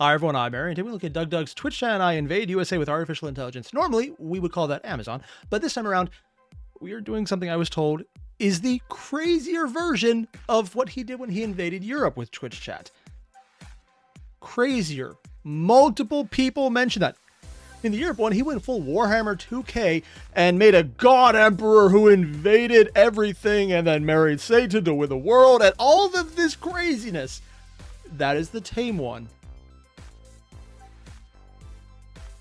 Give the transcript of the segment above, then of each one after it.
Hi everyone, I'm Airier, and today we look at DougDoug's Twitch channel and I invade USA with artificial intelligence. Normally, we would call that Amazon, but this time around, we are doing something I was told is the crazier version of what he did when he invaded Europe with Twitch chat. Crazier. Multiple people mentioned that. In the Europe one, he went full Warhammer 2K and made a god emperor who invaded everything and then married Satan to win the world and all of this craziness. That is the tame one.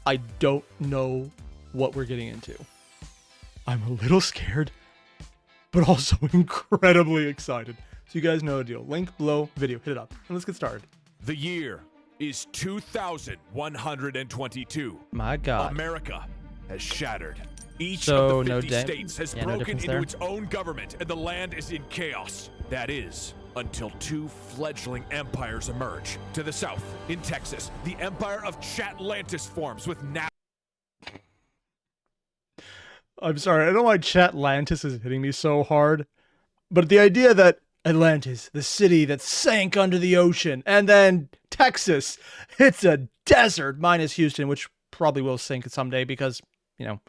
I don't know what we're getting into. I'm a little scared, but also incredibly excited. So you guys know the deal. Link below, video, hit it up, and let's get started. The year is 2122. My God. America has shattered. Each So, of the no 50 states has no broken difference into there? its own government, and the land is in chaos. That is, until two fledgling empires emerge. To the south, in Texas, the empire of Catlantis forms with I'm sorry, I don't know why Catlantis is hitting me so hard, but the idea that Atlantis, the city that sank under the ocean, and then Texas, it's a desert, minus Houston, which probably will sink someday because, you know,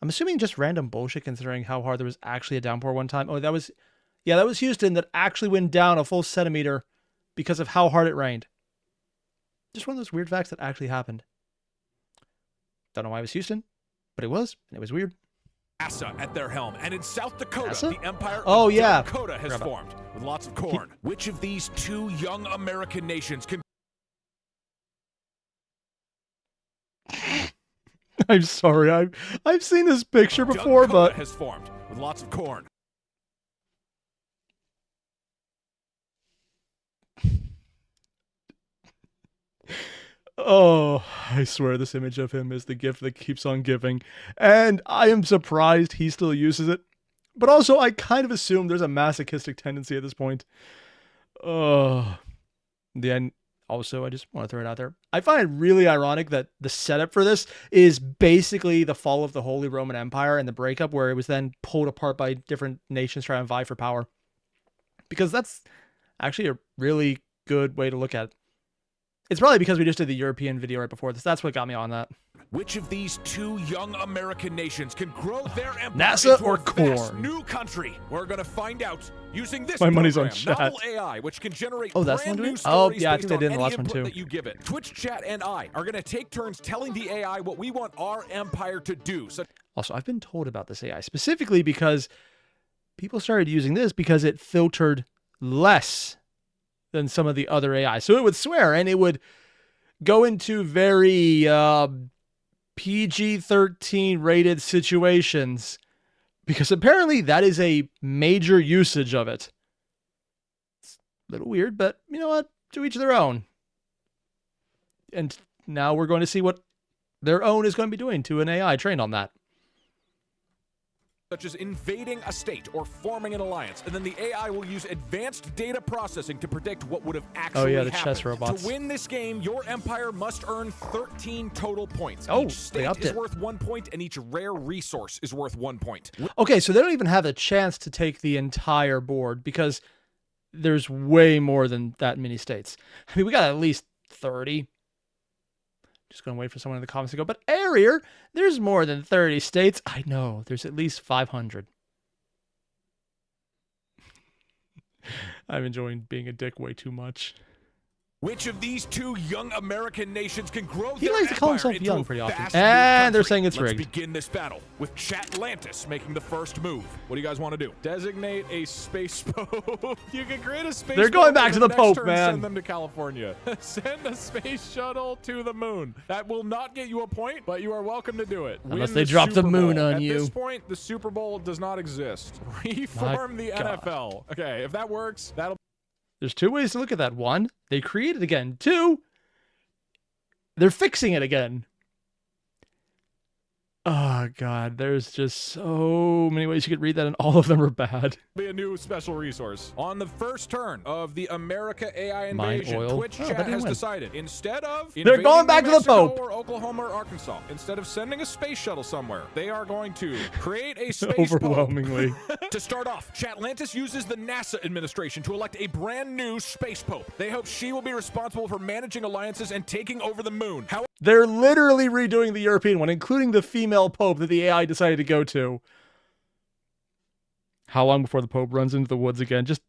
I'm assuming just random bullshit considering how hard there was actually a downpour one time. Oh, that was Houston that actually went down a full centimeter because of how hard it rained. Just one of those weird facts that actually happened. Don't know why it was Houston, but it was, and it was weird. NASA at their helm, and in South Dakota, NASA? the empire Oh, of yeah. Dakota has formed with lots of corn. Which of these two young American nations can... I'm sorry, I've seen this picture before, Dakota but has formed with lots of corn. oh, I swear this image of him is the gift that keeps on giving, and I am surprised he still uses it. But also, I kind of assume there's a masochistic tendency at this point. Then also, I just want to throw it out there. I find it really ironic that the setup for this is basically the fall of the Holy Roman Empire and the breakup, where it was then pulled apart by different nations trying to vie for power. Because that's actually a really good way to look at it. It's probably because we just did the European video right before this. That's what got me on that. Which of these two young American nations can grow their empire NASA into or a vast corn? new country? We're gonna find out using this My money's on program, chat. Novel AI, which can generate Oh, that's the brand one new doing it? Oh, stories yeah, I based think they did on in the any last one, input too. that you give it. Twitch chat and I are gonna take turns telling the AI what we want our empire to do. So Also, I've been told about this AI specifically because people started using this because it filtered less than some of the other AI. So it would swear and it would go into very PG-13 rated situations because apparently that is a major usage of it. It's a little weird, but you know what? To each their own. And now we're going to see what their own is going to be doing to an AI trained on that. such as invading a state or forming an alliance, and then the AI will use advanced data processing to predict what would have actually the happened. chess robots. To win this game, your empire must earn 13 total points. Oh, each they state upped is it. worth 1 point, and each rare resource is worth 1 point. Okay, so they don't even have a chance to take the entire board because there's way more than that many states. I mean, we got at least 30. Just going to wait for someone in the comments to go, but Airier, there's more than 30 states. I know, there's at least 500. I'm enjoying being a dick way too much. Which of these two young American nations can grow He their likes to call empire himself into young a pretty often. vast new And they're country? saying it's Let's rigged. begin this battle with Catlantis making the first move. What do you guys want to do? Designate a space pope. You can create a space They're going pope back and to then the next Pope, turn man. Send them to California. Send a space shuttle to the moon. That will not get you a point, but you are welcome to do it. Unless Win they drop the Super moon Bowl. on At you. this point, the Super Bowl does not exist. Reform the God. NFL. Okay, if that works, that'll There's two ways to look at that. One, they create it again. Two, they're fixing it again. Oh, God. There's just so many ways you could read that, and all of them are bad. Be a new special resource. On the first turn of the America AI Mine invasion, oil. Twitch Oh, chat that didn't has win. decided instead of They're going back to the Mexico Pope. or Oklahoma or Arkansas, instead of sending a space shuttle somewhere, they are going to create a space Overwhelmingly. pope. To start off, Catlantis uses the NASA administration to elect a brand new space pope. They hope she will be responsible for managing alliances and taking over the moon. However, They're literally redoing the European one, including the female pope that the AI decided to go to. How long before the pope runs into the woods again? Just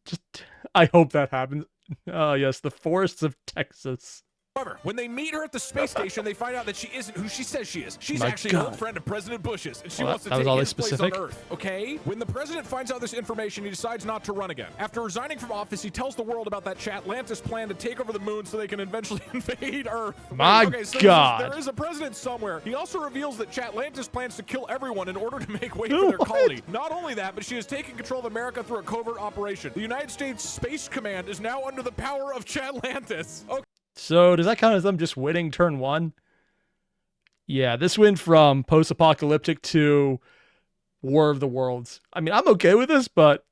I hope that happens. Oh, yes, the forests of Texas. when they meet her at the space station, they find out that she isn't who she says she is. She's My actually an God. old friend of President Bush's, and she Well, wants to that was take all his place on specific? Earth, okay? When the president finds out this information, he decides not to run again. After resigning from office, he tells the world about that Catlantis plan to take over the moon so they can eventually invade Earth. My so God. there is a president somewhere. He also reveals that Catlantis plans to kill everyone in order to make way for their What? colony. Not only that, but she has taken control of America through a covert operation. The United States Space Command is now under the power of Catlantis. Okay. So does that count as them just winning turn one? Yeah, this went from post-apocalyptic to War of the Worlds. I mean, I'm okay with this, but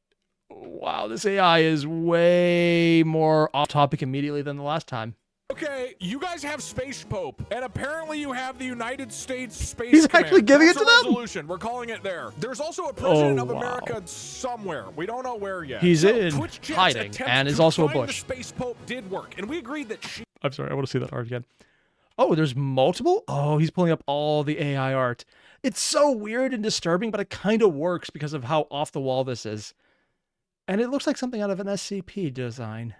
wow, this AI is way more off topic immediately than the last time. Okay, you guys have Space Pope, and apparently you have the United States Space He's Command. actually giving That's it to a them? resolution. We're calling it there. There's also a president of wow. America somewhere. We don't know where yet. He's in Twitch Chat's hiding attempt and is to also a find Bush. The Space Pope did work, and we agreed that she I'm sorry, I want to see that art again. Oh, there's multiple? Oh, he's pulling up all the AI art. It's so weird and disturbing, but it kind of works because of how off the wall this is. And it looks like something out of an SCP design.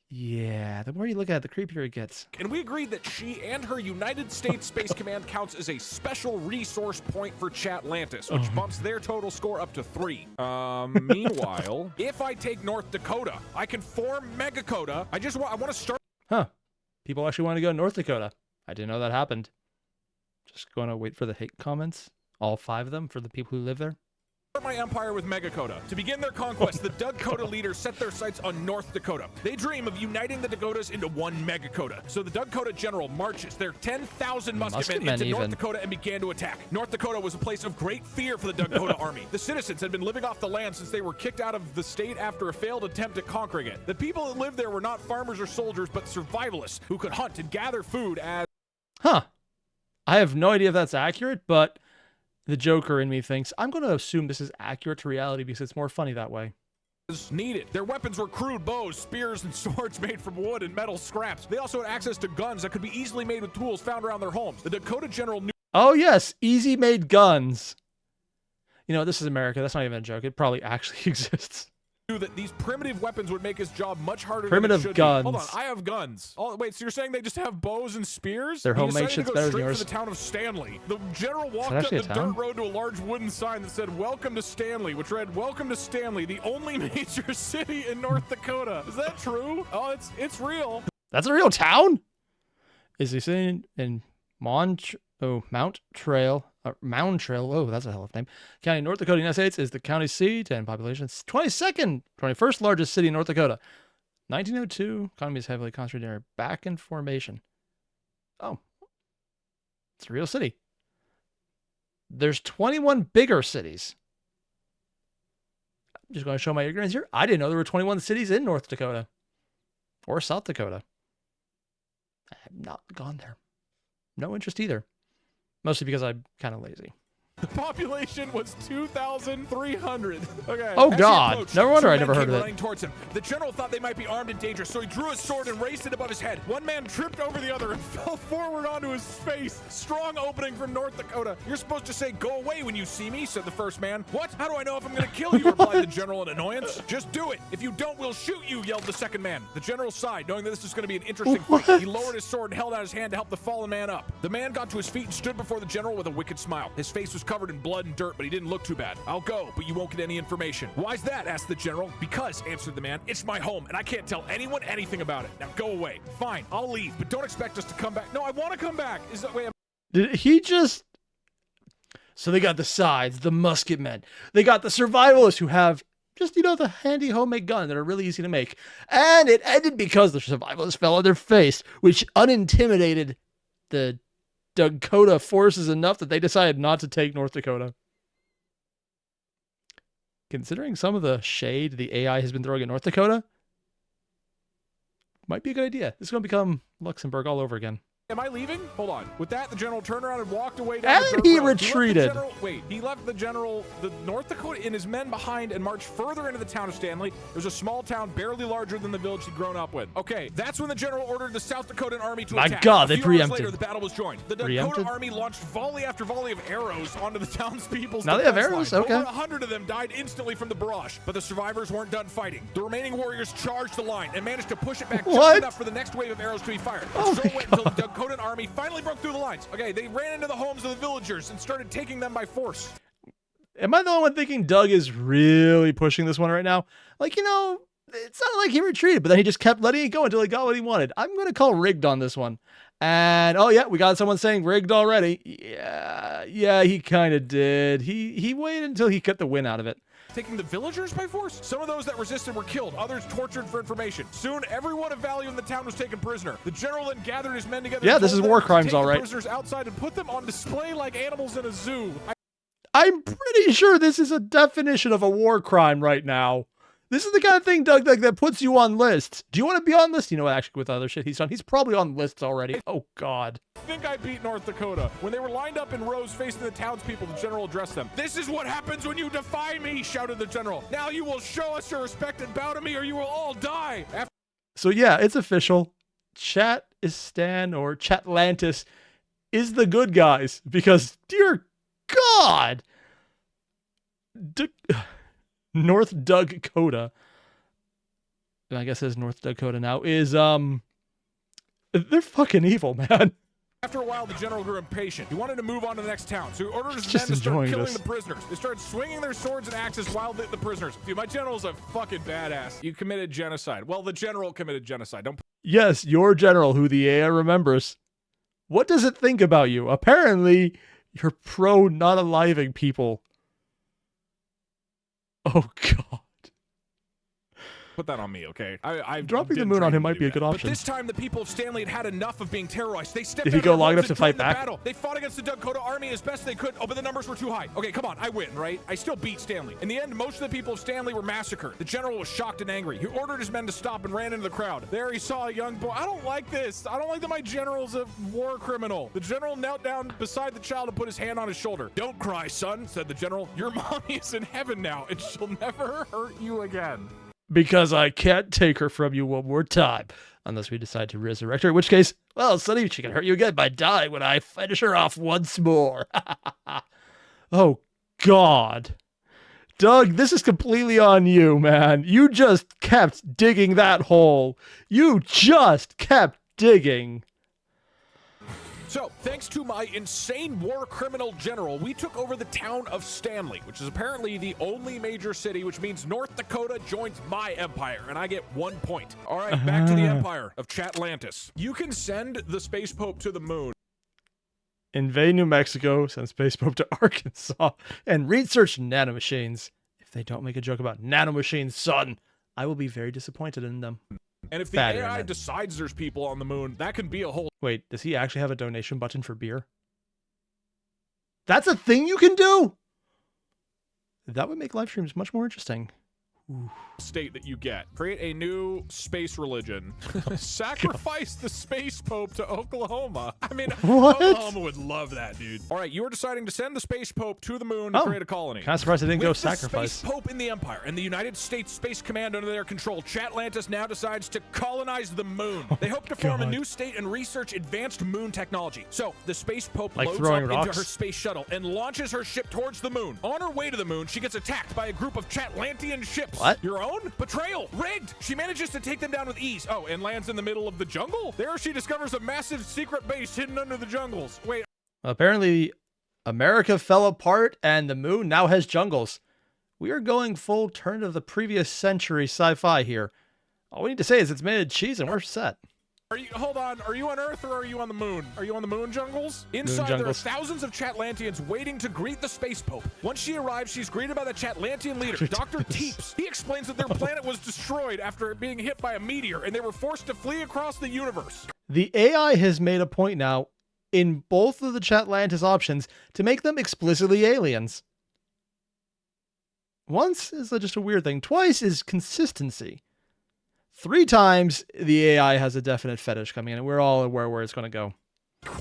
Yeah, the more you look at it, the creepier it gets. And we agreed that she and her United States Space Command counts as a special resource point for Catlantis, which bumps their total score up to 3. Meanwhile, if I take North Dakota, I can form Megakota. I want to start Huh. People actually want to go to North Dakota. I didn't know that happened. Just going to wait for the hate comments. All 5 of them for the people who live there. my empire with Megakota. To begin their conquest, the DougDoug leaders set their sights on North Dakota. They dream of uniting the Dakotas into one Megakota. So the DougDoug general marches their 10,000 musketmen into North Dakota and began to attack. North Dakota was a place of great fear for the DougDoug army. The citizens had been living off the land since they were kicked out of the state after a failed attempt at conquering it. The people that lived there were not farmers or soldiers, but survivalists who could hunt and gather food as... Huh. I have no idea if that's accurate, but the Joker in me thinks, I'm going to assume this is accurate to reality because it's more funny that way. Needed. Their weapons were crude bows, spears, and swords made from wood and metal scraps. They also had access to guns that could be easily made with tools found around their homes. The Dakota general knew... Oh, yes. Easy made guns. You know, this is America. That's not even a joke. It probably actually exists. that these primitive weapons would make his job much harder Primitive than it should guns. be. Hold on, I have guns. Oh, wait, so you're saying they just have bows and spears? Their He homemade decided shit's to go better than straight yours. for the town of Stanley. The general walked that up actually the a town? dirt road to a large wooden sign that said, "Welcome to Stanley," which read, "Welcome to Stanley, the only major city in North Dakota." Is that true? Oh, it's real. That's a real town? Is he saying in Mount Trail? Mound Trail, oh, that's a hell of a name. County, North Dakota, United States is the county seat and population 21st largest city in North Dakota. 1902, economy is heavily concentrated area. Back in formation. Oh, it's a real city. There's 21 bigger cities. I'm just going to show my ignorance here. I didn't know there were 21 cities in North Dakota or South Dakota. I have not gone there. No interest either. Mostly because I'm kind of lazy. The population was 2,300. Okay. Oh, As he God. approached, No wonder two I men never heard came of it. running towards him. The general thought they might be armed and dangerous, so he drew his sword and raised it above his head. One man tripped over the other and fell forward onto his face. Strong opening from North Dakota. "You're supposed to say, 'Go away,' when you see me," said the first man. "What? How do I know if I'm going to kill you?" replied the general in annoyance. "Just do it. If you don't, we'll shoot you," yelled the second man. The general sighed, knowing that this was going to be an interesting fight. He lowered his sword and held out his hand to help the fallen man up. The man got to his feet and stood before the general with a wicked smile. His face was covered in blood and dirt, but he didn't look too bad. "I'll go, but you won't get any information." "Why's that?" asked the general. "Because," answered the man, "it's my home, and I can't tell anyone anything about it. Now go away." "Fine, I'll leave, but don't expect us to come back." "No, I want to come back." "Is that way?" Did he just... So they got the sides, the musket men. They got the survivalists who have just, you know, the handy homemade gun that are really easy to make. And it ended because the survivalists fell on their face, which unintimidated the Dakota forces enough that they decided not to take North Dakota. Considering some of the shade the AI has been throwing at North Dakota, might be a good idea. This is going to become Luxembourg all over again. Am I leaving? Hold on. With that, the general turned around and walked away down the And dirt he road. retreated. He left the North Dakota and his men behind and marched further into the town of Stanley. It was a small town barely larger than the village he'd grown up with. Okay, that's when the general ordered the South Dakotan army to attack. My God, they a few hours preempted. later, the battle was joined. The Dakota army launched volley after volley of arrows onto the townspeople's Now they have defense arrows? line. Okay. Over 100 of them died instantly from the barrage, but the survivors weren't done fighting. The remaining warriors charged the line and managed to push it back just enough for the next wave of arrows to be fired. Oh So my it went God. until the Dakotan army finally broke through the lines. Okay, they ran into the homes of the villagers and started taking them by force. Am I the only one thinking Doug is really pushing this one right now? Like, you know, it's not like he retreated, but then he just kept letting it go until he got what he wanted. I'm going to call rigged on this one. And, oh, yeah, we got someone saying rigged already. Yeah, he kind of did. He waited until he got the win out of it. Taking the villagers by force? Some of those that resisted were killed, others tortured for information. Soon, everyone of value in the town was taken prisoner. The general then gathered his men together. Yeah, and this told is them war to crimes, take all the right. prisoners outside and put them on display like animals in a zoo. I'm pretty sure this is a definition of a war crime right now. This is the kind of thing, Doug, that puts you on lists. Do you want to be on lists? You know what, actually, with other shit he's done, he's probably on lists already. Oh, God. I think I beat North Dakota. When they were lined up in rows facing the townspeople, the general addressed them. "This is what happens when you defy me," shouted the general. "Now you will show us your respect and bow to me, or you will all die." So, yeah, it's official. Chatistan or Catlantis is the good guys because, dear God, North Dakota, I guess it's North Dakota now, is, they're fucking evil, man. After a while, the general grew impatient. He wanted to move on to the next town, so he ordered his Just men to start enjoying killing this. the prisoners. They started swinging their swords and axes while the prisoners. Dude, my general's a fucking badass. You committed genocide. Well, the general committed genocide. Don't. Yes, your general, who the AI remembers. What does it think about you? Apparently, you're pro not aliving people. Oh, God. Put that on me, okay? I Dropping the moon on him might be a good option. But this time, the people of Stanley had had enough of being terrorized. They stepped Did he out go of their long enough homes to and fight joined the back? battle. They fought against the Dakota army as best they could. Oh, but the numbers were too high. Okay, come on, I win, right? I still beat Stanley. In the end, most of the people of Stanley were massacred. The general was shocked and angry. He ordered his men to stop and ran into the crowd. There he saw a young boy. I don't like this. I don't like that my general's a war criminal. The general knelt down beside the child and put his hand on his shoulder. "Don't cry, son," said the general. "Your mommy is in heaven now, and she'll never hurt you again." Because I can't take her from you one more time. Unless we decide to resurrect her, in which case, well, Sonny, she can hurt you again by dying when I finish her off once more. Oh, God. Doug, this is completely on you, man. You just kept digging that hole. You just kept digging. So, thanks to my insane war criminal general, we took over the town of Stanley, which is apparently the only major city, which means North Dakota joins my empire, and I get 1 point. All right, back to the empire of Catlantis. You can send the Space Pope to the moon. Invade New Mexico, send Space Pope to Arkansas, and research nanomachines. If they don't make a joke about nanomachines, son, I will be very disappointed in them. And if the Bad AI internet. decides there's people on the moon, that can be a whole... Wait, does he actually have a donation button for beer? That's a thing you can do? That would make live streams much more interesting. Ooh. state that you get. Create a new space religion. Sacrifice the Space Pope to Oklahoma. I mean, What? Oklahoma would love that, dude. All right, you are deciding to send the Space Pope to the moon to create a colony. Kind of surprised I didn't go With the sacrifice. Space Pope in the Empire and the United States Space Command under their control, Catlantis now decides to colonize the moon. They hope to form a God. new state and research advanced moon technology. So the Space Pope Like loads throwing up rocks? into her space shuttle and launches her ship towards the moon. On her way to the moon, she gets attacked by a group of Catlantian ships. What? Your own? Betrayal. Rigged. She manages to take them down with ease. Oh, and lands in the middle of the jungle? There she discovers a massive secret base hidden under the jungles. Wait. Apparently, America fell apart and the moon now has jungles. We are going full turn of the previous century sci-fi here. All we need to say is it's made of cheese and we're set. Hold on, are you on Earth or are you on the moon? Are you on the moon jungles? Inside, there are jungles. thousands of Catlantians waiting to greet the Space Pope. Once she arrives, she's greeted by the Catlantian leader, Dr. Teeps. He explains that their planet was destroyed after being hit by a meteor, and they were forced to flee across the universe. The AI has made a point now. in both of the Catlantis options to make them explicitly aliens. Once is just a weird thing. Twice is consistency. 3 times, the AI has a definite fetish coming in, and we're all aware where it's going to go.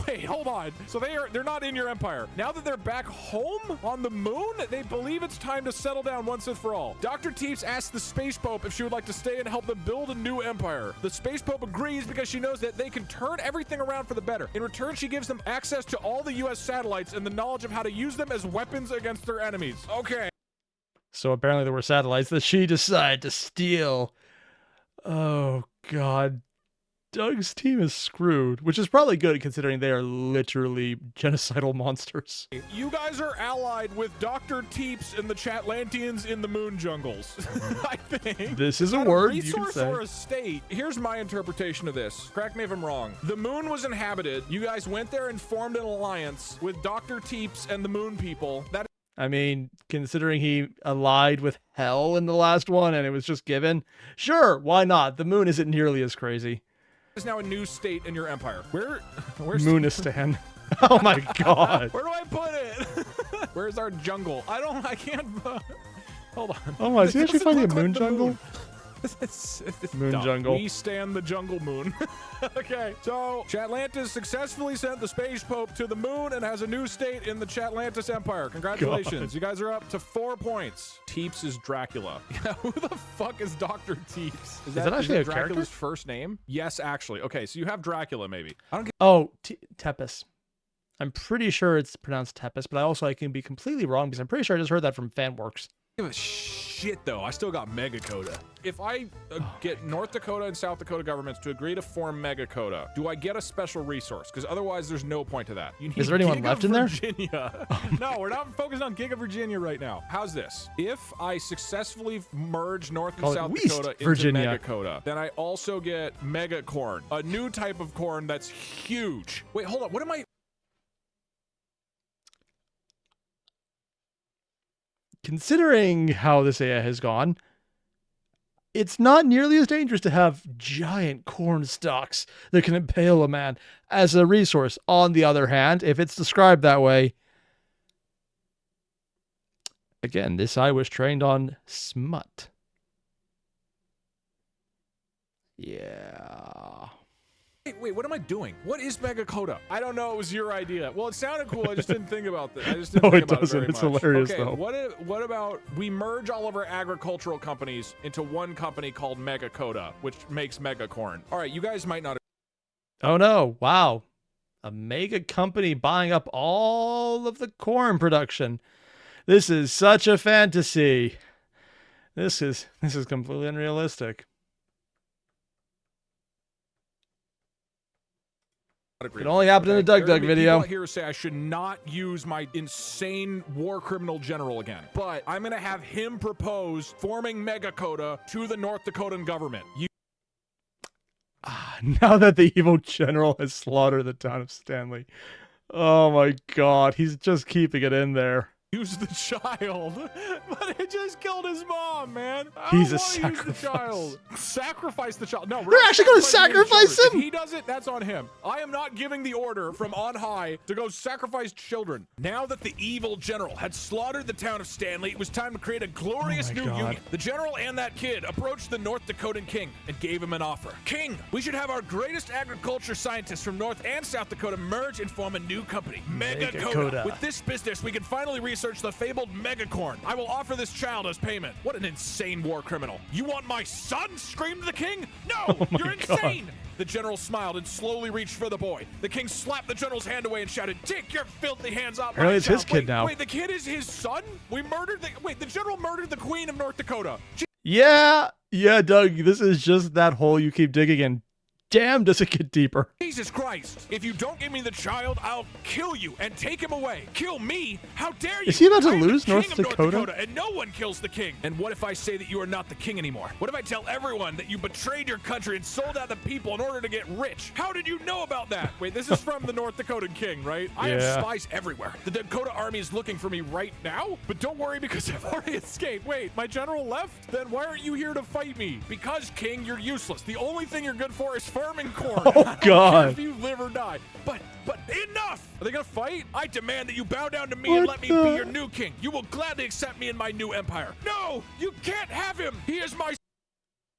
Wait, hold on. So they're not in your empire. Now that they're back home on the moon, they believe it's time to settle down once and for all. Dr. Teeps asks the Space Pope if she would like to stay and help them build a new empire. The Space Pope agrees because she knows that they can turn everything around for the better. In return, she gives them access to all the US satellites and the knowledge of how to use them as weapons against their enemies. Okay. So apparently there were satellites that she decided to steal. Oh, God. Doug's team is screwed, which is probably good considering they are literally genocidal monsters. You guys are allied with Dr. Teeps and the Catlantians in the moon jungles. I think. This is a word you can resource say. or a state. Here's my interpretation of this. Correct me if I'm wrong. The moon was inhabited. You guys went there and formed an alliance with Dr. Teeps and the moon people. That I mean, considering he allied with hell in the last one and it was just given, sure, why not? The moon isn't nearly as crazy. is now a new state in your empire. Where's Moonistan. Oh my god. Where do I put it? Where's our jungle? I can't. Hold on. Oh my, is he actually Doesn't finding a look like moon the jungle? moon. It's Moon dumb. jungle. We stand the jungle moon. Okay, so Catlantis successfully sent the Space Pope to the moon and has a new state in the Catlantis Empire. Congratulations. God. You guys are up to 4 points. Teeps is Dracula. Yeah, who the fuck is Dr. Teeps? Is that actually a Dracula's character? first name? Yes, actually. Okay, so you have Dracula maybe. I don't get Oh, Tepes. I'm pretty sure it's pronounced Tepes, but I can be completely wrong because I'm pretty sure I just heard that from FanWorks. give a shit though. I still got Megakota. If I get North Dakota and South Dakota governments to agree to form Megakota, do I get a special resource? Because otherwise there's no point to that. You need Is there anyone left in there? Virginia. No, we're not focused on Giga Virginia right now. How's this? If I successfully merge North and South Dakota into Virginia. Megakota, then I also get Mega Corn, a new type of corn that's huge. Wait, hold on. What am I? Considering how this AI has gone, it's not nearly as dangerous to have giant corn stalks that can impale a man as a resource. On the other hand, if it's described that way, again, this eye was trained on smut. Yeah. Wait, what am I doing? What is Megakota? I don't know. It was your idea. Well, it sounded cool. I just didn't think about that. I just didn't No, think it about doesn't. it very It's much. hilarious, okay, though. What about we merge all of our agricultural companies into one company called Megakota, which makes Megacorn. All right, you guys might not. Oh no, wow. A mega company buying up all of the corn production. This is such a fantasy. This is completely unrealistic. It only happened in a DougDoug video. People here say I should not use my insane war criminal general again, but I'm gonna have him propose forming Megakota to the North Dakotan government. Now that the evil general has slaughtered the town of Stanley. Oh my god, he's just keeping it in there. Use the child, but it just killed his mom, man. He's a I don't wanna use the sacrifice. child. Sacrifice the child. No, we're They're not actually gonna sacrificing sacrifice children. him? If he does it, that's on him. I am not giving the order from on high to go sacrifice children. Now that the evil general had slaughtered the town of Stanley, it was time to create a glorious Oh my new God. union. The general and that kid approached the North Dakotan king and gave him an offer. King, we should have our greatest agriculture scientists from North and South Dakota merge and form a new company, Megakota. Megakota. With this business, we can finally research the fabled Megacorn. I will offer this child as payment. What an insane war criminal. You want my son? Screamed the king. No, Oh my you're insane. The general smiled and slowly reached for the boy. The king slapped the general's hand away and shouted, "Take your filthy hands off my Apparently it's child." his kid now. Wait, the kid is his son? The general murdered the queen of North Dakota. Yeah, Doug, this is just that hole you keep digging in. Damn, does it get deeper. Jesus Christ. If you don't give me the child, I'll kill you and take him away. Kill me? How dare you? Is he about to I am the lose king North of Dakota? And no one kills the king. And what if I say that you are not the king anymore? What if I tell everyone that you betrayed your country and sold out the people in order to get rich? How did you know about that? Wait, this is from the North Dakotan king, right? I have Yeah. spies everywhere. The Dakota army is looking for me right now, but don't worry because I've already escaped. Wait, my general left? Then why aren't you here to fight me? Because, king, you're useless. The only thing you're good for is farming corn. Oh, I don't care God. if you live or die. But enough! they gonna fight? I demand that you bow down to me and let me be your new king. You will gladly accept me in my new empire. No, you can't have him. He is my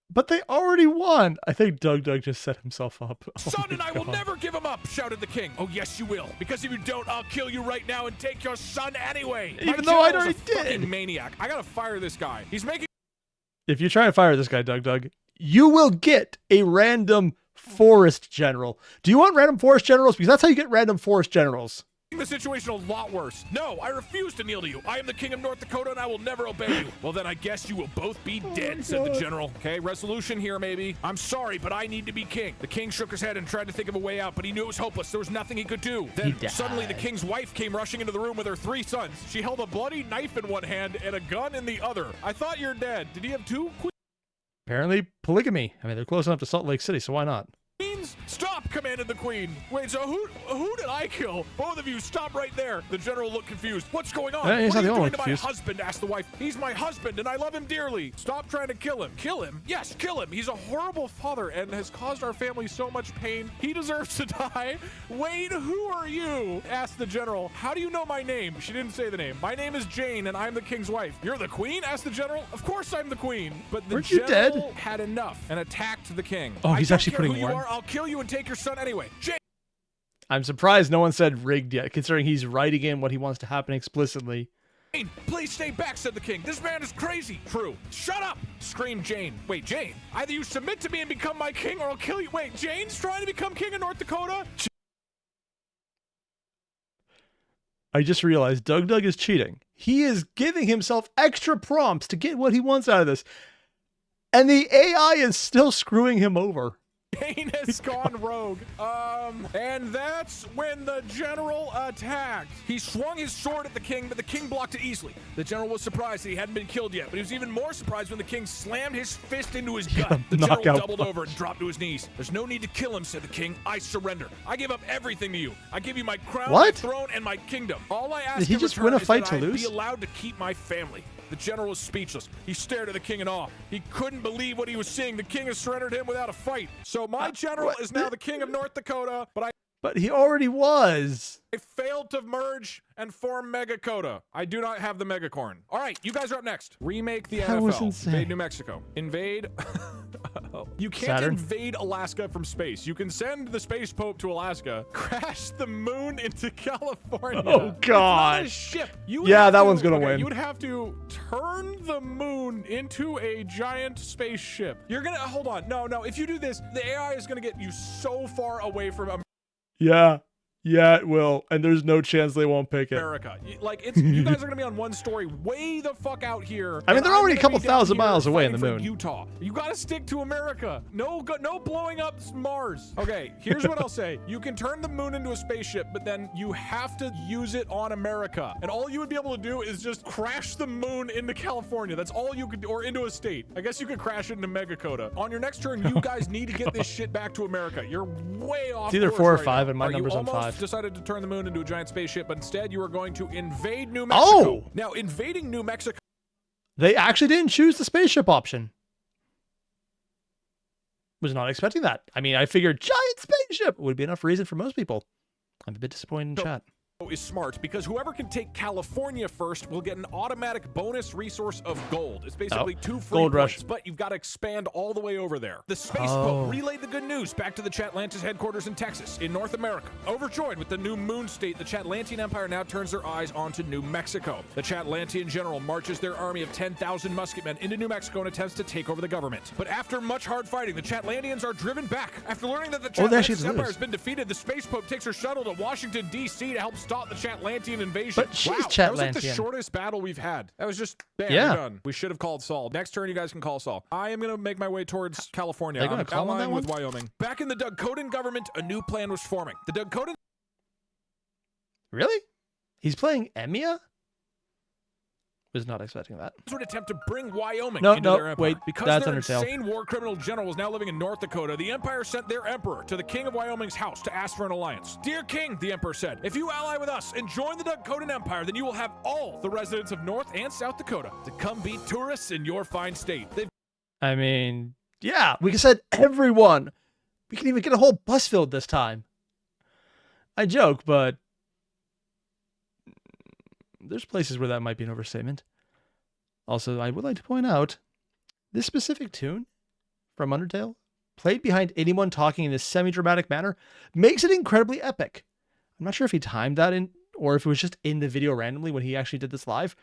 But they already won. I think DougDoug just set himself up. son, and I will never give him up, shouted the king. Oh, yes, you will. Because if you don't, I'll kill you right now and take your son anyway. Even though I already did. Fucking maniac. I gotta fire this guy. He's making... If you try and fire this guy, DougDoug, you will get a random forest general. Do you want random forest generals? Because that's how you get random forest generals. The situation a lot worse. No, I refuse to kneel to you. I am the king of North Dakota and I will never obey you. Well, then I guess you will both be dead, said the general. Okay, resolution here, maybe. I'm sorry, but I need to be king. The king shook his head and tried to think of a way out, but he knew it was hopeless. There was nothing he could do. Then suddenly the king's wife came rushing into the room with her 3 sons. She held a bloody knife in one hand and a gun in the other. I thought you're dead. Did he have 2 queens? Apparently, polygamy. I mean, they're close enough to Salt Lake City, so why not? Stop, commanded the queen. Wait, so who did I kill? Both of you, stop right there. The general looked confused. What's going on? He's what not are the you only doing to one my confused. husband? Asked the wife. He's my husband and I love him dearly. Stop trying to kill him. Kill him? Yes, kill him. He's a horrible father and has caused our family so much pain. He deserves to die. Wait, who are you? Asked the general. How do you know my name? She didn't say the name. My name is Jane and I'm the king's wife. You're the queen? Asked the general. Of course I'm the queen. But the general had enough and attacked the king. Oh, he's actually putting who you are. I'll kill you and take your son anyway. Jane. I'm surprised no one said rigged yet, considering he's writing in what he wants to happen explicitly. Jane, please stay back, said the king. This man is crazy. True. Shut up, screamed Jane. Wait, Jane, either you submit to me and become my king or I'll kill you. Wait, Jane's trying to become king of North Dakota? I just realized DougDoug is cheating. He is giving himself extra prompts to get what he wants out of this. And the AI is still screwing him over. Jane has gone rogue. And that's when the general attacked. He swung his sword at the king, but the king blocked it easily. The general was surprised that he hadn't been killed yet, but he was even more surprised when the king slammed his fist into his gut. The general doubled over and dropped to his knees. There's no need to kill him, said the king. I surrender. I give up everything to you. I give you my crown, my throne, and my kingdom. All I ask in return is that I be allowed to keep my family. The general was speechless. He stared at the king in awe. He couldn't believe what he was seeing. The king has surrendered him without a fight. So my general is now the king of North Dakota, but he already was. I failed to merge and form Megakota. I do not have the Megacorn. All right, you guys are up next. Remake the NFL. Invade New Mexico. Invade. You can't invade Alaska from space. You can send the space pope to Alaska, crash the moon into California. Oh, God. It's not a ship. That one's going to win. You would have to turn the moon into a giant spaceship. You're going to, hold on. No. If you do this, the AI is going to get you so far away from Yeah, it will. And there's no chance they won't pick it. America. Like, you guys are going to be on one story way the fuck out here. I mean, they're already a couple thousand miles away in the moon. Utah. You got to stick to America. No blowing up Mars. Okay, here's what I'll say. You can turn the moon into a spaceship, but then you have to use it on America. And all you would be able to do is just crash the moon into California. That's all you could do, or into a state. I guess you could crash it into Megakota. On your next turn, you guys need to get this shit back to America. You're way off. It's either 4 or 5, and my number's on 5. Decided to turn the moon into a giant spaceship, but instead you are going to invade New Mexico. Now, invading New Mexico. They actually didn't choose the spaceship option. Was not expecting that. I mean, I figured giant spaceship would be enough reason for most people. I'm a bit disappointed in chat. Is smart because whoever can take California first will get an automatic bonus resource of gold. It's basically 2 free gold points, rush. But you've got to expand all the way over there. The Space Pope relayed the good news back to the Catlantis headquarters in Texas, in North America. Overjoyed with the new moon state, the Catlantian Empire now turns their eyes onto New Mexico. The Catlantian general marches their army of 10,000 musketmen into New Mexico and attempts to take over the government. But after much hard fighting, the Catlantians are driven back. After learning that the Catlantis Empire has been defeated, the Space Pope takes her shuttle to Washington, D.C. to help stop the Catlantian invasion. But she's wow, that was like the shortest battle we've had. That was just, bam, we're done. We should have called Saul. Next turn, you guys can call Saul. I am going to make my way towards California. I'm allying with Wyoming. Back in the DougDoug government, a new plan was forming. The DougDoug... Really? He's playing Emiya? Was not expecting that. Would attempt to bring Wyoming into their empire. Wait, because that's their Undertale. Insane war criminal general was now living in North Dakota, the Empire sent their emperor to the king of Wyoming's house to ask for an alliance. Dear king, the emperor said, if you ally with us and join the DougDoug Empire, then you will have all the residents of North and South Dakota to come be tourists in your fine state. I mean, yeah, we said everyone. We can even get a whole bus filled this time. I joke, but there's places where that might be an overstatement. Also, I would like to point out, this specific tune from Undertale, played behind anyone talking in this semi-dramatic manner, makes it incredibly epic. I'm not sure if he timed that in, or if it was just in the video randomly when he actually did this live,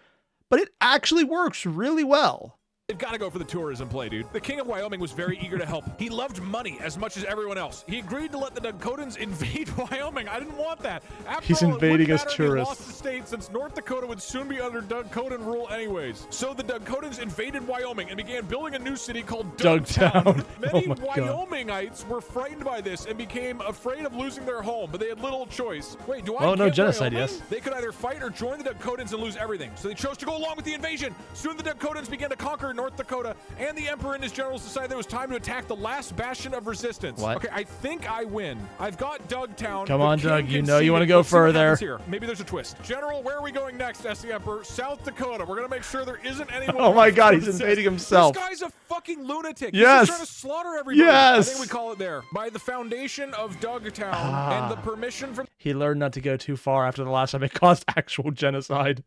but it actually works really well. They've got to go for the tourism play, dude. The king of Wyoming was very eager to help. He loved money as much as everyone else. He agreed to let the DougDakotans invade Wyoming. I didn't want that. He's invading as tourists. He lost the state since North Dakota would soon be under DougDakotan rule anyways. So the DougDakotans invaded Wyoming and began building a new city called DougTown. Many Wyomingites were frightened by this and became afraid of losing their home, but they had little choice. Wait, do I Oh, no, genocide, Wyoming? yes. They could either fight or join the DougDakotans and lose everything. So they chose to go along with the invasion. Soon the DougDakotans began to conquer North Dakota, and the Emperor and his generals decided it was time to attack the last bastion of resistance. What? Okay, I think I win. I've got DougTown. Come on, Doug. You know you want to go further. Here. Maybe there's a twist. General, where are we going next, asked the Emperor? South Dakota. We're going to make sure there isn't anyone. Oh my God, he's invading himself. This guy's a fucking lunatic. Yes. He's just trying to slaughter everybody. Yes. I think we call it there. By the foundation of DougTown and the permission from... He learned not to go too far after the last time it caused actual genocide.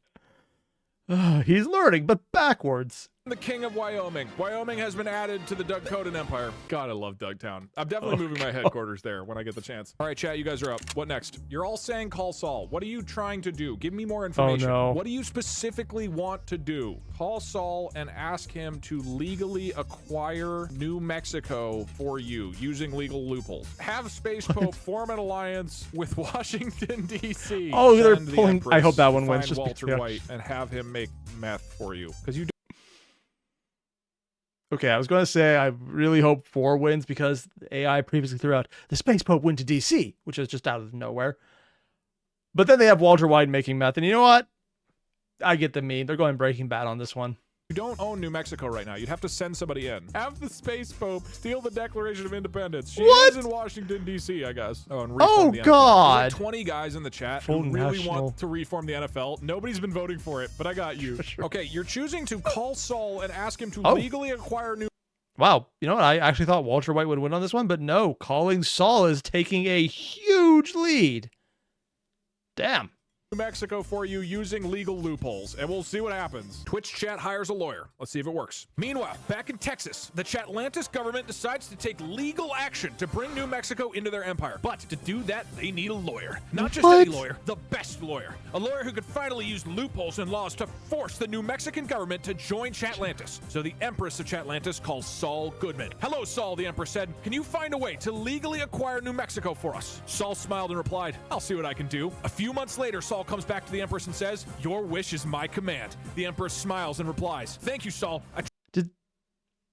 He's learning, but backwards. The king of Wyoming. Wyoming has been added to the DougDakotan Empire. God, I love DougTown. I'm definitely moving my headquarters there when I get the chance. All right, chat, you guys are up. What next? You're all saying call Saul. What are you trying to do? Give me more information. Oh, no. What do you specifically want to do? Call Saul and ask him to legally acquire New Mexico for you using legal loopholes. Have Space Pope form an alliance with Washington, D.C. Oh, they're Send the pulling... Empress, I hope that one find wins. Just Walter White and have him make meth for you. Because you Okay, I was going to say I really hope 4 wins because the AI previously threw out the Space Pope win to DC, which is just out of nowhere. But then they have Walter White making meth, and you know what? I get the meme. They're going Breaking Bad on this one. You don't own New Mexico right now. You'd have to send somebody in. Have the Space Pope steal the Declaration of Independence. She is in Washington, D.C., I guess. Oh, and reform the NFL. God. There's like 20 guys in the chat Full who really national. want to reform the NFL. Nobody's been voting for it, but I got you. Sure. Okay, you're choosing to call Saul and ask him to legally acquire New Wow, you know what? I actually thought Walter White would win on this one, but no, calling Saul is taking a huge lead. Damn. Mexico for you using legal loopholes, and we'll see what happens. Twitch chat hires a lawyer. Let's see if it works. Meanwhile, back in Texas, the Catlantis government decides to take legal action to bring New Mexico into their empire. But to do that, they need a lawyer. Not just any lawyer, the best lawyer. A lawyer who could finally use loopholes and laws to force the New Mexican government to join Catlantis. So the Empress of Catlantis calls Saul Goodman. Hello, Saul, the Empress said. Can you find a way to legally acquire New Mexico for us? Saul smiled and replied, I'll see what I can do. A few months later, Saul comes back to the Empress and says, your wish is my command. The Empress smiles and replies, thank you, Saul.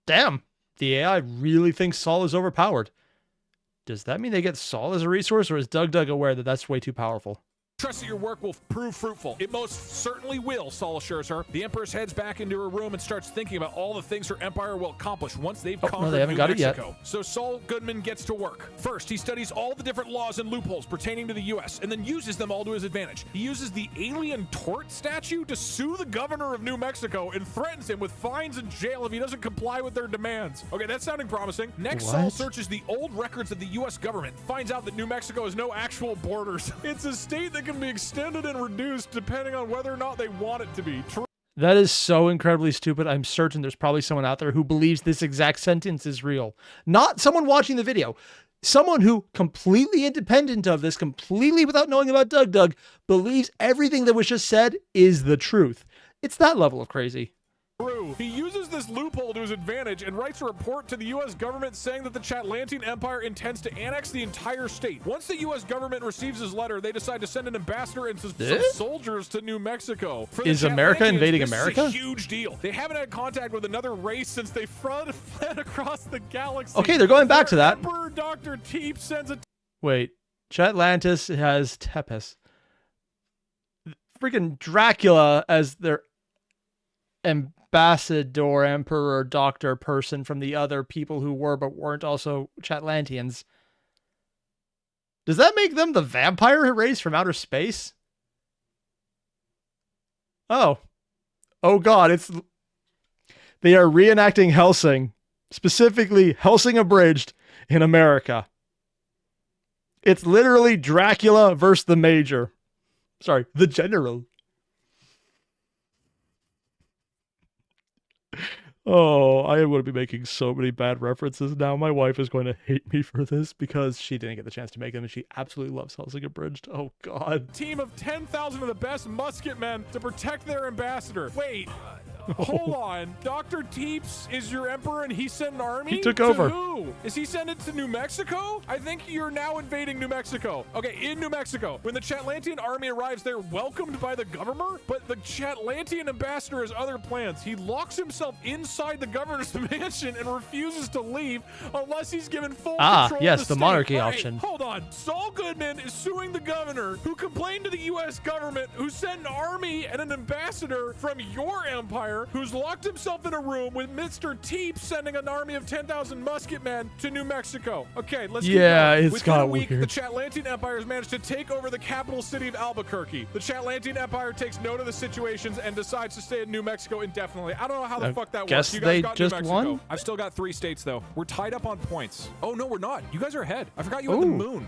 Damn, the AI really thinks Saul is overpowered. Does that mean they get Saul as a resource, or is DougDoug aware that that's way too powerful? Trust that your work will prove fruitful. It most certainly will, Saul assures her. The Empress heads back into her room and starts thinking about all the things her empire will accomplish once they've conquered they haven't New got it yet. Mexico. So Saul Goodman gets to work. First, he studies all the different laws and loopholes pertaining to the U.S. and then uses them all to his advantage. He uses the alien tort statute to sue the governor of New Mexico and threatens him with fines and jail if he doesn't comply with their demands. Okay, that's sounding promising. Next, Saul searches the old records of the U.S. government, finds out that New Mexico has no actual borders. It's a state that can be extended and reduced depending on whether or not they want it to be. That is so incredibly stupid. I'm certain there's probably someone out there who believes this exact sentence is real. Not someone watching the video. Someone who, completely independent of this, completely without knowing about DougDoug, believes everything that was just said is the truth. It's that level of crazy. He uses this loophole to his advantage and writes a report to the U.S. government saying that the Catlantian Empire intends to annex the entire state. Once the U.S. government receives his letter, they decide to send an ambassador and some soldiers to New Mexico. Is America invading America? This is a huge deal. They haven't had contact with another race since they fled across the galaxy. Okay, they're going back to that. Emperor Dr. Teep sends a... Wait, Catlantis has Tepes. Freaking Dracula as their ambassador, emperor, doctor person from the other people who were but weren't also Catlantians. Does that make them the vampire race from outer space? Oh God, they are reenacting Helsing, specifically Helsing Abridged in America. It's literally Dracula versus the Major. Sorry, the General. Oh, I am going to be making so many bad references now. My wife is going to hate me for this because she didn't get the chance to make them, and she absolutely loves Helsing Abridged. Oh, God. Team of 10,000 of the best musket men to protect their ambassador. Wait. Hold on. Dr. Teeps is your emperor and he sent an army? He took over. To who? Is he sent it to New Mexico? I think you're now invading New Mexico. Okay, in New Mexico. When the Catlantian army arrives, they're welcomed by the governor, but the Catlantian ambassador has other plans. He locks himself inside the governor's mansion and refuses to leave unless he's given full control yes, of the the state. monarchy All right, option. Hold on. Saul Goodman is suing the governor who complained to the U.S. government, who sent an army and an ambassador from your empire, who's locked himself in a room with Mr. Teep sending an army of 10,000 musket men to New Mexico. Okay, let's keep going. It's Within a got week, weird. the Catlantian Empire has managed to take over the capital city of Albuquerque. The Catlantian Empire takes note of the situations and decides to stay in New Mexico indefinitely. I don't know how the fuck that guess works. You they guys got just New Mexico. won? I've still got 3 states, though. We're tied up on points. Oh, no, we're not. You guys are ahead. I forgot you had the moon.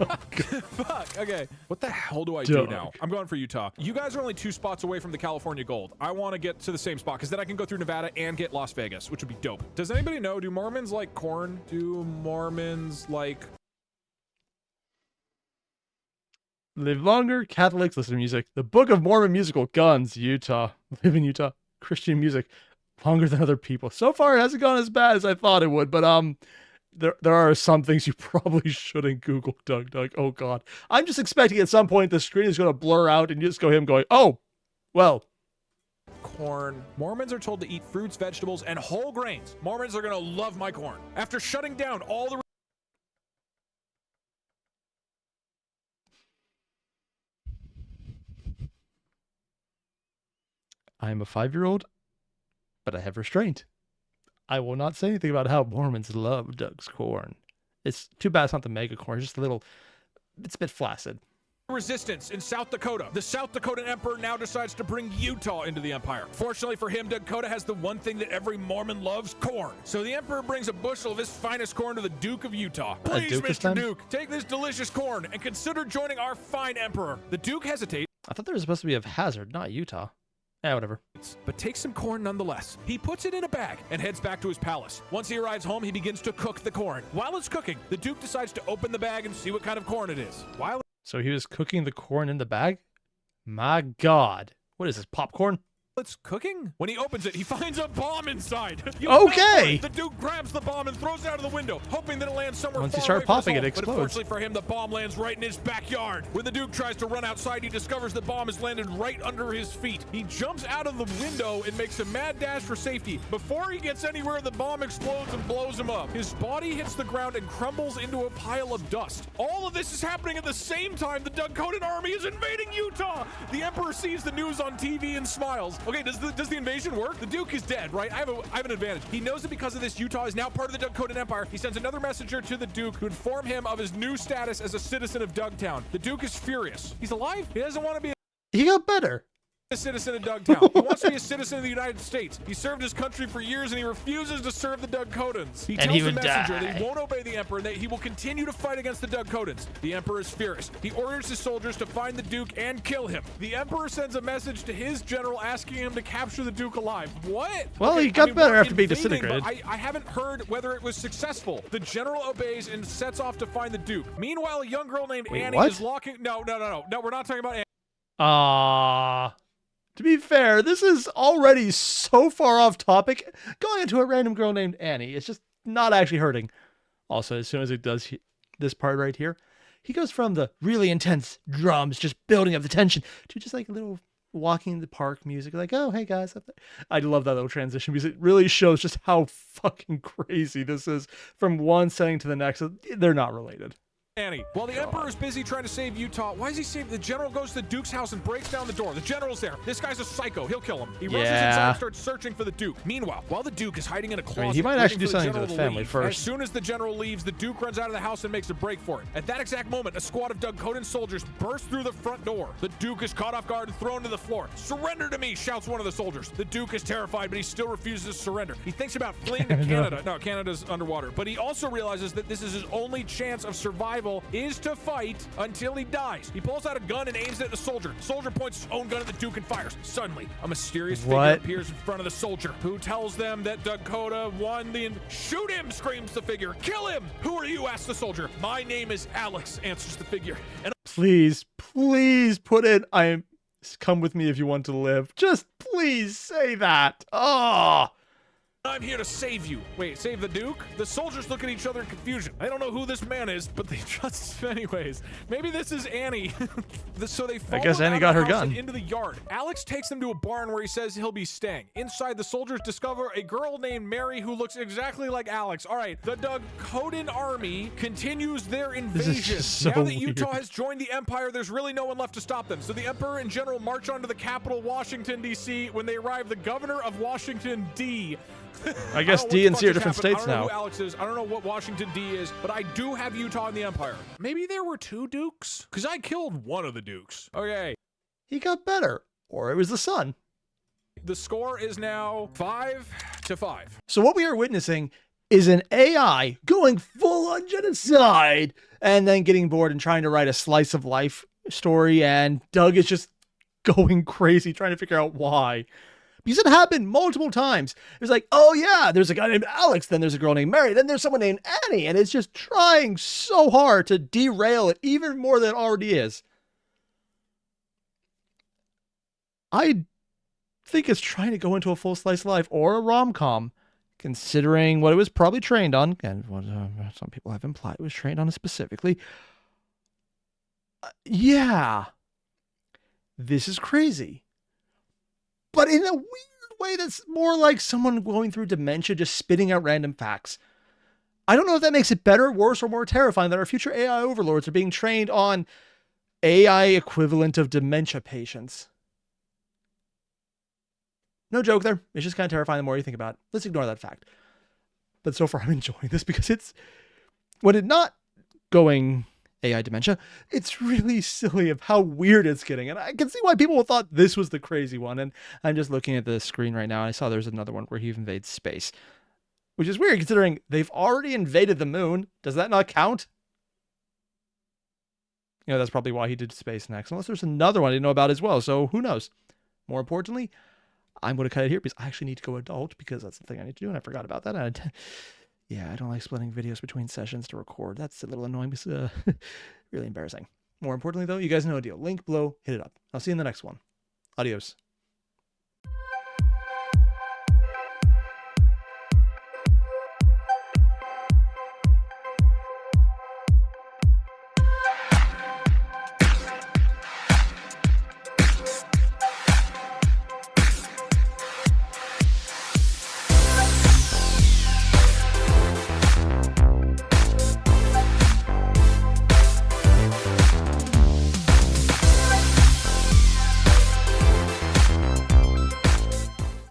Fuck. Okay. What the hell do I do now? I'm going for Utah. You guys are only 2 spots away from the California gold. I want to get to the same spot because then I can go through Nevada and get Las Vegas, which would be dope. Does anybody know, do Mormons like corn? Do Mormons like... Live longer, Catholics listen to music. The Book of Mormon musical, Guns, Utah. Live in Utah. Christian music, longer than other people. So far, it hasn't gone as bad as I thought it would, but there are some things you probably shouldn't Google, DougDoug. Oh, God. I'm just expecting at some point the screen is going to blur out and you just go him going, oh, well. Corn. Mormons are told to eat fruits, vegetables, and whole grains. Mormons are going to love my corn. After shutting down all the... I am a 5-year-old, but I have restraint. I will not say anything about how Mormons love Doug's corn. It's too bad it's not the mega corn. It's just a little... It's a bit flaccid. Resistance in South Dakota. The South Dakotan emperor now decides to bring Utah into the empire. Fortunately for him, Dakota has the one thing that every Mormon loves, corn. So the emperor brings a bushel of his finest corn to the Duke of Utah. Please, Duke this Mr. time? Duke, take this delicious corn and consider joining our fine emperor. The Duke hesitates, I thought there was supposed to be of Hazard, not Utah. Yeah, whatever. but takes some corn nonetheless. He puts it in a bag and heads back to his palace. Once he arrives home, he begins to cook the corn. While it's cooking, the Duke decides to open the bag and see what kind of corn it is. While So he was cooking the corn in the bag? My God. What is this, popcorn? it's cooking, when he opens it, he finds a bomb inside. You Okay. fell for it. The Duke grabs the bomb and throws it out of the window, hoping that it lands somewhere Once far you start away from his popping, it home. explodes. But unfortunately for him, the bomb lands right in his backyard. When the Duke tries to run outside, he discovers the bomb has landed right under his feet. He jumps out of the window and makes a mad dash for safety. Before he gets anywhere, the bomb explodes and blows him up. His body hits the ground and crumbles into a pile of dust. All of this is happening at the same time the DougDoug army is invading Utah. The Emperor sees the news on TV and smiles. Okay, does the invasion work? The Duke is dead, right? I have an advantage. He knows that because of this, Utah is now part of the DougDoug Empire. He sends another messenger to the Duke to inform him of his new status as a citizen of Dougtown. The Duke is furious. He's alive. He doesn't want to be He got better. a citizen of Dougtown. He wants to be a citizen of the United States. He served his country for years and he refuses to serve the DougDoug's. He And tells he the would messenger die. that he won't obey the Emperor and that he will continue to fight against the DougDo's. The Emperor is furious. He orders his soldiers to find the Duke and kill him. The Emperor sends a message to his general asking him to capture the Duke alive. What? Well, he got better we're after being invading, but disintegrated. I haven't heard whether it was successful. The general obeys and sets off to find the Duke. Meanwhile, a young girl named Wait, Annie what? is locking... No, we're not talking about Annie. To be fair, this is already so far off topic. Going into a random girl named Annie, it's just not actually hurting. Also, as soon as it does this part right here, he goes from the really intense drums, just building up the tension, to just like a little walking in the park music, like, oh, hey guys. Up there. I love that little transition because it really shows just how fucking crazy this is from one setting to the next. They're not related. Annie. While the Emperor is busy trying to save Utah, why is he saving? The general goes to the Duke's house and breaks down the door. The general's there. This guy's a psycho. He'll kill him. He rushes inside and starts searching for the Duke. Meanwhile, while the Duke is hiding in a closet, he might waiting actually do for something to general the family leave, first. As soon as the general leaves, the Duke runs out of the house and makes a break for it. At that exact moment, a squad of DougDoug soldiers burst through the front door. The Duke is caught off guard and thrown to the floor. Surrender to me, shouts one of the soldiers. The Duke is terrified, but he still refuses to surrender. He thinks about fleeing to Canada. No, Canada's underwater. But he also realizes that this is his only chance of survival survival is to fight until he dies. He pulls out a gun and aims it at the soldier. The soldier points his own gun at the Duke and fires. Suddenly, a mysterious figure appears in front of the soldier, who tells them that DougDaKota won the... Shoot him, screams the figure. Kill him! Who are you, asks the soldier. My name is Alex, answers the figure. And please, please put it, come with me if you want to live. Just please say that. Oh. I'm here to save you. Wait, save the Duke? The soldiers look at each other in confusion. They don't know who this man is, but they trust him anyways. Maybe this is Annie. So they follow him Annie out got of her the house gun. and into the yard. Alex takes them to a barn where he says he'll be staying. Inside, the soldiers discover a girl named Mary who looks exactly like Alex. All right, the DougDaKotan army continues their invasion. This is just so now that Utah weird. has joined the Empire, there's really no one left to stop them. So the Emperor and General march onto the capital, Washington, D.C. When they arrive, the governor of Washington, D. I guess D and C are different states I don't know now. who Alex is. I don't know what Washington D is, but I do have Utah in the Empire. Maybe there were 2 dukes? Because I killed one of the dukes. Okay. He got better. Or it was the son. The score is now 5-5. So what we are witnessing is an AI going full on genocide and then getting bored and trying to write a slice of life story, and Doug is just going crazy trying to figure out why. Because it happened multiple times. It was like, oh yeah, there's a guy named Alex, then there's a girl named Mary, then there's someone named Annie, and it's just trying so hard to derail it even more than it already is. I think it's trying to go into a full slice of life or a rom-com, considering what it was probably trained on, and what some people have implied it was trained on specifically. Yeah, this is crazy. But in a weird way that's more like someone going through dementia, just spitting out random facts. I don't know if that makes it better, worse, or more terrifying that our future AI overlords are being trained on AI equivalent of dementia patients. No joke there. It's just kind of terrifying the more you think about it. Let's ignore that fact. But so far I'm enjoying this because it's, when it's not going AI dementia, it's really silly of how weird it's getting. And I can see why people thought this was the crazy one. And I'm just looking at the screen right now, and I saw there's another one where he invades space, which is weird considering they've already invaded the moon. Does that not count? You know, that's probably why he did space next, unless there's another one I didn't know about as well. So who knows? More importantly, I'm going to cut it here because I actually need to go adult, because that's the thing I need to do. And I forgot about that. Yeah, I don't like splitting videos between sessions to record. That's a little annoying. Really embarrassing. More importantly, though, you guys know the deal. Link below, hit it up. I'll see you in the next one. Adios.